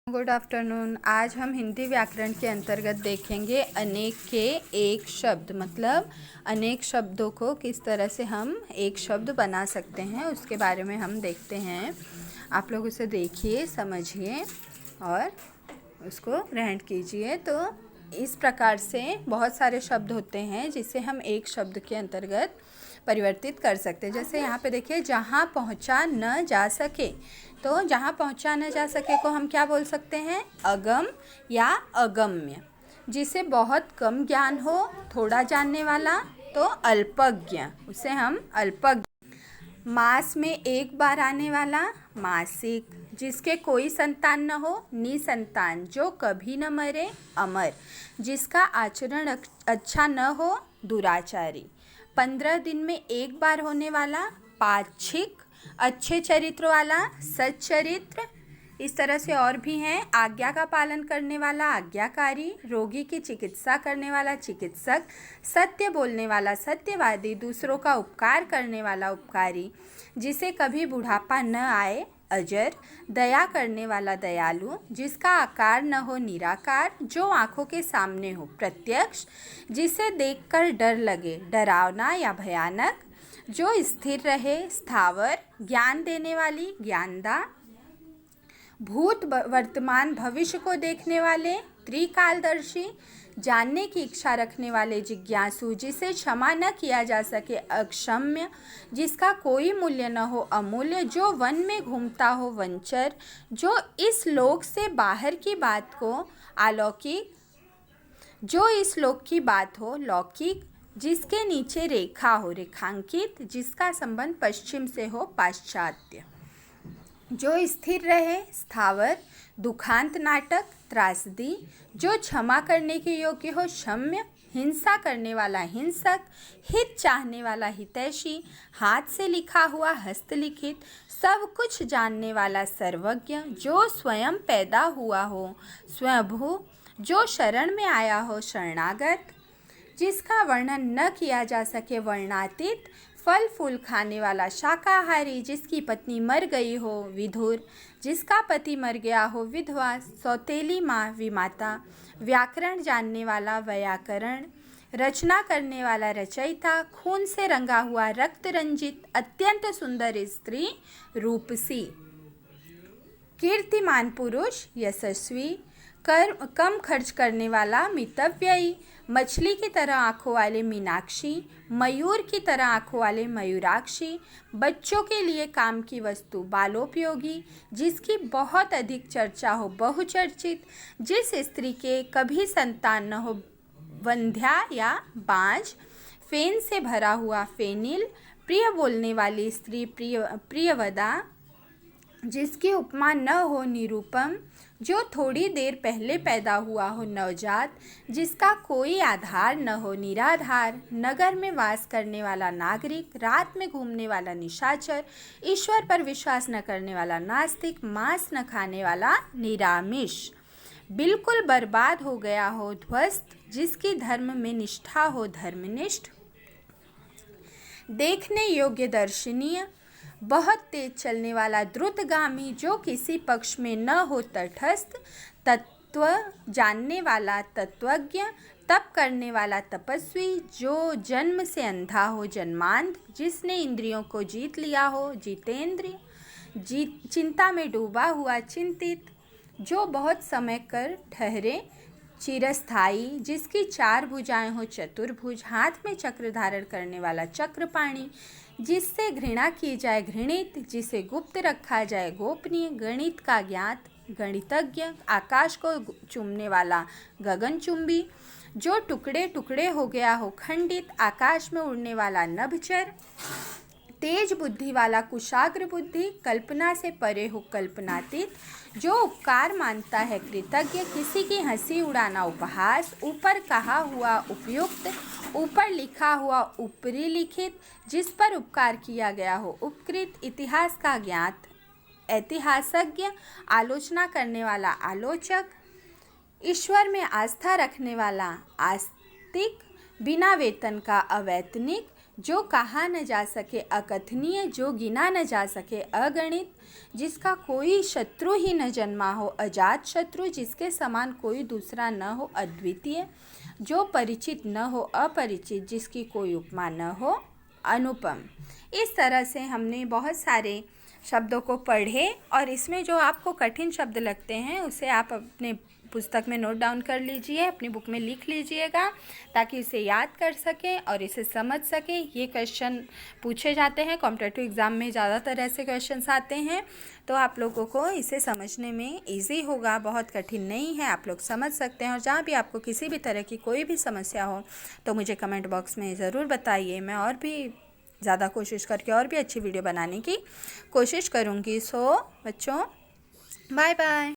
Good afternoon. आज हम हिंदी व्याकरण के अंतर्गत देखेंगे अनेक के एक शब्द, मतलब अनेक शब्दों को किस तरह से हम एक शब्द बना सकते हैं उसके बारे में हम देखते हैं। आप लोग उसे देखिए, समझिए और उसको ग्रहण कीजिए। तो इस प्रकार से बहुत सारे शब्द होते हैं जिसे हम एक शब्द के अंतर्गत परिवर्तित कर सकते हैं। जैसे यहाँ पे देखिए, जहाँ पहुँचा न जा सके, तो जहाँ पहुँचा न जा सके को हम क्या बोल सकते हैं? अगम या अगम्य। जिसे बहुत कम ज्ञान हो, थोड़ा जानने वाला, तो अल्पज्ञ, उसे हम अल्पज्ञ। मास में एक बार आने वाला, मासिक। जिसके कोई संतान न हो, निसंतान। जो कभी न मरे, अमर। जिसका आचरण अच्छा न हो, दुराचारी। 15 दिन में एक बार होने वाला, पाक्षिक। अच्छे चरित्र वाला, सच्चरित्र। इस तरह से और भी हैं। आज्ञा का पालन करने वाला, आज्ञाकारी। रोगी की चिकित्सा करने वाला, चिकित्सक। सत्य बोलने वाला, सत्यवादी। दूसरों का उपकार करने वाला, उपकारी। जिसे कभी बुढ़ापा न आए, अजर। दया करने वाला, दयालु। जिसका आकार न हो, निराकार। जो आँखों के सामने हो, प्रत्यक्ष। जिसे देखकर डर लगे, डरावना या भयानक। जो स्थिर रहे, स्थावर। ज्ञान देने वाली, ज्ञानदा। भूत वर्तमान भविष्य को देखने वाले, त्रिकालदर्शी। जानने की इच्छा रखने वाले, जिज्ञासु। जिसे क्षमा न किया जा सके, अक्षम्य। जिसका कोई मूल्य न हो, अमूल्य। जो वन में घूमता हो, वंचर। जो इस लोक से बाहर की बात को, अलौकिक। जो इस लोक की बात हो, लौकिक। जिसके नीचे रेखा हो, रेखांकित। जिसका संबंध पश्चिम से हो, पाश्चात्य। जो स्थिर रहे, स्थावर। दुखांत नाटक, त्रासदी। जो क्षमा करने के योग्य हो, क्षम्य। हिंसा करने वाला, हिंसक। हित चाहने वाला, हितैषी। हाथ से लिखा हुआ, हस्तलिखित। सब कुछ जानने वाला, सर्वज्ञ। जो स्वयं पैदा हुआ हो, स्वयंभू। जो शरण में आया हो, शरणागत। जिसका वर्णन न किया जा सके, वर्णातीत। फल फूल खाने वाला, शाकाहारी। जिसकी पत्नी मर गई हो, विधुर। जिसका पति मर गया हो, विधवा। सौतेली माँ, विमाता। व्याकरण जानने वाला, व्याकरण। रचना करने वाला, रचयिता। खून से रंगा हुआ, रक्त रंजित। अत्यंत सुंदर स्त्री, रूपसी। कीर्तिमान पुरुष, यशस्वी। कम खर्च करने वाला, मितव्ययी। मछली की तरह आँखों वाले, मीनाक्षी। मयूर की तरह आँखों वाले, मयूराक्षी। बच्चों के लिए काम की वस्तु, बालोपयोगी। जिसकी बहुत अधिक चर्चा हो, बहुचर्चित। जिस स्त्री के कभी संतान न हो, वंध्या या बांझ। फेन से भरा हुआ, फेनिल। प्रिय बोलने वाली स्त्री, प्रियवदा। जिसकी उपमा न हो, निरूपम। जो थोड़ी देर पहले पैदा हुआ हो, नवजात। जिसका कोई आधार न हो, निराधार। नगर में वास करने वाला, नागरिक। रात में घूमने वाला, निशाचर। ईश्वर पर विश्वास न करने वाला, नास्तिक। मांस न खाने वाला, निरामिष। बिल्कुल बर्बाद हो गया हो, ध्वस्त। जिसकी धर्म में निष्ठा हो, धर्मनिष्ठ। देखने योग्य, दर्शनीय। बहुत तेज चलने वाला, द्रुतगामी। जो किसी पक्ष में न हो, तटस्थ। तत्व जानने वाला, तत्वज्ञ। तप करने वाला, तपस्वी। जो जन्म से अंधा हो, जन्मांध। जिसने इंद्रियों को जीत लिया हो, जितेंद्रिय। चिंता में डूबा हुआ, चिंतित। जो बहुत समय कर ठहरे, चिरस्थायी। जिसकी 4 भुजाएं हो, चतुर्भुज। हाथ में चक्र धारण करने वाला, चक्रपाणी। जिससे घृणा की जाए, घृणित। जिसे गुप्त रखा जाए, गोपनीय। गणित का ज्ञात, गणितज्ञ। आकाश को चूमने वाला, गगनचुंबी। जो टुकड़े टुकड़े हो गया हो, खंडित। आकाश में उड़ने वाला, नभचर। तेज बुद्धि वाला, कुशाग्र बुद्धि। कल्पना से परे हो, कल्पनातीत। जो उपकार मानता है, कृतज्ञ। किसी की हंसी उड़ाना, उपहास। ऊपर कहा हुआ, उपयुक्त। ऊपर लिखा हुआ, ऊपरी लिखित। जिस पर उपकार किया गया हो, उपकृत। इतिहास का ज्ञात, ऐतिहासज्ञ। आलोचना करने वाला, आलोचक। ईश्वर में आस्था रखने वाला, आस्तिक। बिना वेतन का, अवैतनिक। जो कहा न जा सके अकथनीय, जो गिना न जा सके अगणित, जिसका कोई शत्रु ही न जन्मा हो अजात शत्रु, जिसके समान कोई दूसरा न हो अद्वितीय, जो परिचित न हो अपरिचित, जिसकी कोई उपमा न हो अनुपम। इस तरह से हमने बहुत सारे शब्दों को पढ़े और इसमें जो आपको कठिन शब्द लगते हैं उसे आप अपने पुस्तक में नोट डाउन कर लीजिए, अपनी बुक में लिख लीजिएगा ताकि इसे याद कर सकें और इसे समझ सकें। ये क्वेश्चन पूछे जाते हैं कॉम्पिटिटिव एग्ज़ाम में, ज़्यादातर ऐसे क्वेश्चंस आते हैं, तो आप लोगों को इसे समझने में इजी होगा, बहुत कठिन नहीं है, आप लोग समझ सकते हैं। और जहाँ भी आपको किसी भी तरह की कोई भी समस्या हो तो मुझे कमेंट बॉक्स में ज़रूर बताइए, मैं और भी ज़्यादा कोशिश करके और भी अच्छी वीडियो बनाने की कोशिश करूँगी। सो बच्चों, बाय बाय।